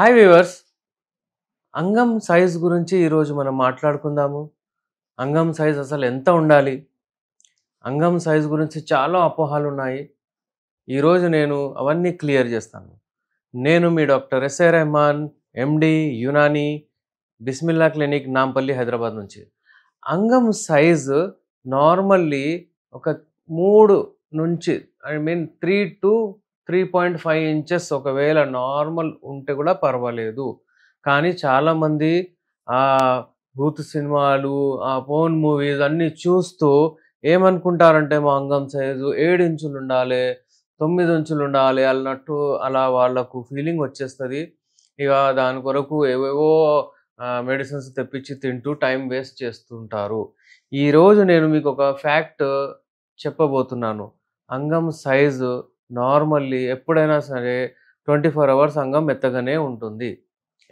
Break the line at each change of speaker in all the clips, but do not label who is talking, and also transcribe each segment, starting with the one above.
Hi viewers, అంగం size గురించి ఈరోజు మనం మాట్లాడుకుందాము. అంగం సైజ్ అసలు ఎంత ఉండాలి? అంగం సైజ్ గురించి చాలా అపోహలు ఉన్నాయి. ఈరోజు నేను అవన్నీ క్లియర్ చేస్తాను. నేను మీ డాక్టర్ ఎస్ఏ రెహమాన్, ఎండి, యునాని, బిస్మిల్లా క్లినిక్, నాంపల్లి, హైదరాబాద్ నుంచి. అంగం సైజు నార్మల్లీ ఒక 3 నుంచి 3 to 3.5 ఇంచెస్ ఒకవేళ నార్మల్ ఉంటే కూడా పర్వాలేదు. కానీ చాలామంది బూత్ సినిమాలు, పోర్న్ మూవీస్ అన్నీ చూస్తూ ఏమనుకుంటారంటే మా అంగం సైజు 7 ఇంచులు ఉండాలి, 9 ఇంచులు ఉండాలి అన్నట్టు అలా వాళ్ళకు ఫీలింగ్ వచ్చేస్తది. ఇక దాని కొరకు ఏవేవో మెడిసిన్స్ తెప్పించి తింటూ టైం వేస్ట్ చేస్తుంటారు. ఈరోజు నేను మీకు ఒక ఫ్యాక్ట్ చెప్పబోతున్నాను. అంగం సైజు నార్మల్లీ ఎప్పుడైనా సరే 24 అవర్స్ అంగం మెత్తగానే ఉంటుంది.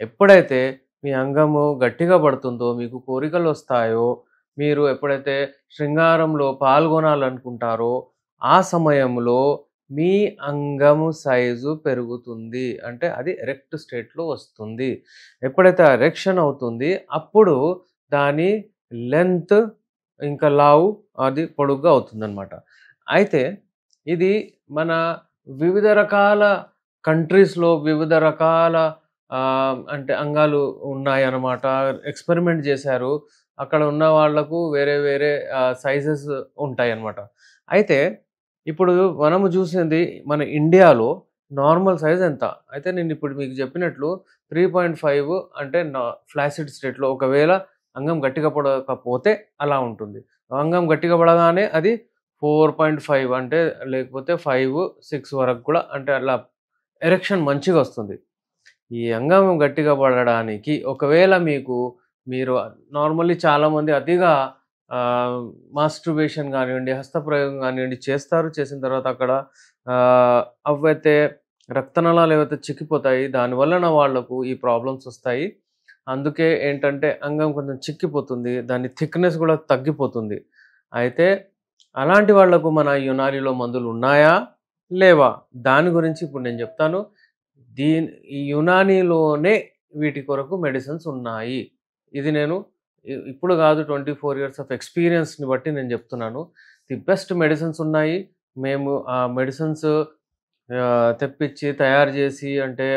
ఎప్పుడైతే మీ అంగము గట్టిగా పడుతుందో, మీకు కోరికలు వస్తాయో, మీరు ఎప్పుడైతే శృంగారంలో పాల్గొనాలనుకుంటారో ఆ సమయంలో మీ అంగము సైజు పెరుగుతుంది. అంటే అది ఎరెక్ట్ స్టేట్లో వస్తుంది. ఎప్పుడైతే ఎరెక్షన్ అవుతుంది అప్పుడు దాని లెంత్ ఇంకా లావు అది పొడుగ్గా అవుతుందన్నమాట. అయితే ఇది మన వివిధ రకాల కంట్రీస్‌లో వివిధ రకాల అంటే అంగాలు ఉన్నాయన్నమాట. ఎక్స్‌పెరిమెంట్ చేశారు. అక్కడ ఉన్న వాళ్ళకు వేరే వేరే సైజెస్ ఉంటాయన్నమాట. అయితే ఇప్పుడు మనము చూసింది మన ఇండియాలో నార్మల్ సైజ్ ఎంత? అయితే నేను ఇప్పుడు మీకు చెప్పినట్లు 3.5 అంటే ఫ్లాసిడ్ స్టేట్‌లో ఒకవేళ అంగం గట్టిగా పడకపోతే అలా ఉంటుంది. అంగం గట్టిగా పడగానే అది 4.5 అంటే లేకపోతే 5, 6 వరకు కూడా అంటే అలా ఎరెక్షన్ మంచిగా వస్తుంది. ఈ అంగం గట్టిగా పడడానికి ఒకవేళ మీరు నార్మల్లీ చాలామంది అతిగా మాస్టర్బేషన్ కానివ్వండి, హస్తప్రయోగం కానివ్వండి చేస్తారు. చేసిన తర్వాత అక్కడ అవైతే రక్తనాళాలు ఏవైతే చిక్కిపోతాయి, దానివలన వాళ్ళకు ఈ ప్రాబ్లమ్స్ వస్తాయి. అందుకే ఏంటంటే అంగం కొంచెం చిక్కిపోతుంది, దాని థిక్‌నెస్ కూడా తగ్గిపోతుంది. అయితే అలాంటి వాళ్లకు మన యునానిలో మందులు ఉన్నాయా? లేవా? దాని గురించి ఇప్పుడు నేను చెప్తాను. ఈ యునానీలోనే వీటి కొరకు మెడిసిన్స్ ఉన్నాయి. ఇది నేను ఇప్పుడు కాదు, 24 ఇయర్స్ ఆఫ్ ఎక్స్‌పీరియన్స్‌ని బట్టి నేను చెప్తున్నాను. ది బెస్ట్ మెడిసిన్స్ ఉన్నాయి. మేము ఆ మెడిసిన్స్ తెప్పించి తయారు చేసి, అంటే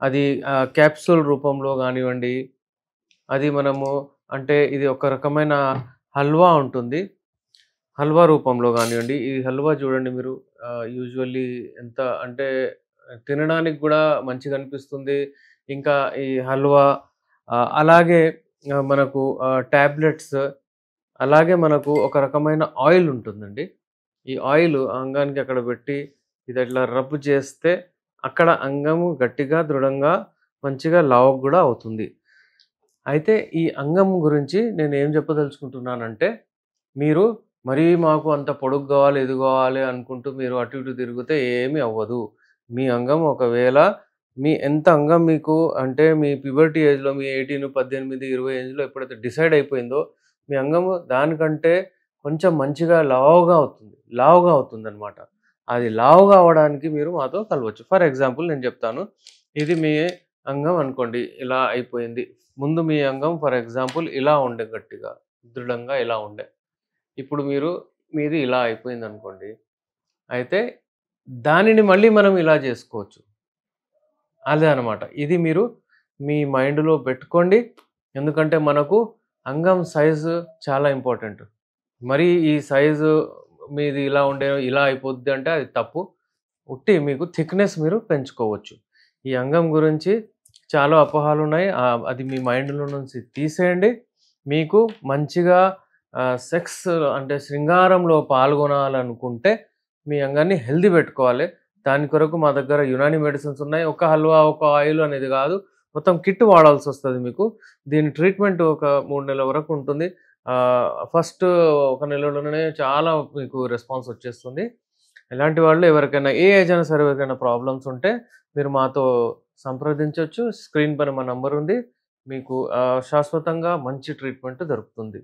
అది క్యాప్సూల్ రూపంలో కానివ్వండి, అది మనము అంటే ఇది ఒక రకమైన హల్వా ఉంటుంది. హల్వా రూపంలో కానివ్వండి, ఈ హల్వా చూడండి మీరు, యూజువల్లీ ఎంత అంటే తినడానికి కూడా మంచిగా అనిపిస్తుంది. ఇంకా ఈ హల్వా అలాగే మనకు టాబ్లెట్స్, అలాగే మనకు ఒక రకమైన ఆయిల్ ఉంటుందండి. ఈ ఆయిల్ అంగానికి అక్కడ పెట్టి ఇది ఇట్లా రబ్ చేస్తే అక్కడ అంగము గట్టిగా, దృఢంగా, మంచిగా లావు కూడా అవుతుంది. అయితే ఈ అంగం గురించి నేను ఏం చెప్పదలుచుకుంటున్నానంటే, మీరు మరీ మాకు అంత పొడుగు కావాలి, ఇది కావాలి అనుకుంటూ మీరు అటు ఇటు తిరిగితే ఏమీ అవ్వదు. మీ అంగం ఒకవేళ ఎంత అంగం మీకు అంటే మీ ప్యూబర్టీ ఏజ్‌లో మీ 18, 18, 20 ఏజ్‌లో ఎప్పుడైతే డిసైడ్ అయిపోయిందో మీ అంగము దానికంటే కొంచెం మంచిగా లావుగా అవుతుందన్నమాట. అది లావుగా అవ్వడానికి మీరు మాతో కలవచ్చు. ఫర్ ఎగ్జాంపుల్ నేను చెప్తాను. ఇది మీ అంగం అనుకోండి, ఇలా అయిపోయింది. ముందు మీ అంగం ఫర్ ఎగ్జాంపుల్ ఇలా ఉండే, గట్టిగా దృఢంగా ఇలా ఉండే. ఇప్పుడు మీది ఇలా అయిపోయిందనుకోండి. అయితే దానిని మళ్ళీ మనం ఇలా చేసుకోవచ్చు. అదే అనమాట. ఇది మీరు మీ మైండ్‌లో పెట్టుకోండి. ఎందుకంటే మనకు అంగం సైజు చాలా ఇంపార్టెంట్. మరి ఈ సైజు మీది ఇలా ఉండే ఇలా అయిపోద్ది అంటే అది తప్పు. మీకు థిక్‌నెస్ మీరు పెంచుకోవచ్చు. ఈ అంగం గురించి చాలా అపోహలున్నాయి. అది మీ మైండ్‌లో నుంచి తీసేయండి. మీకు మంచిగా సెక్స్ అంటే శృంగారంలో పాల్గొనాలనుకుంటే మీ అంగాన్ని హెల్తీ పెట్టుకోవాలి. దాని కొరకు మా దగ్గర యునాని మెడిసిన్స్ ఉన్నాయి. ఒక హల్వా, ఒక ఆయిల్ అనేది కాదు, మొత్తం కిట్ వాడాల్సొస్తది మీకు. దీని ట్రీట్మెంట్ ఒక 3 నెలల వరకు ఉంటుంది. ఫస్ట్ ఒక నెలలోనే చాలా మీకు రెస్పాన్స్ వచ్చేస్తుంది. ఇలాంటి వాళ్ళు ఎవరికైనా ఏ ఏజ్ అయినా సరే ఎవరికైనా ప్రాబ్లమ్స్ ఉంటే మీరు మాతో సంప్రదించొచ్చు. స్క్రీన్ పైన మా నంబర్ ఉంది. మీకు శాశ్వతంగా మంచి ట్రీట్మెంట్ దొరుకుతుంది.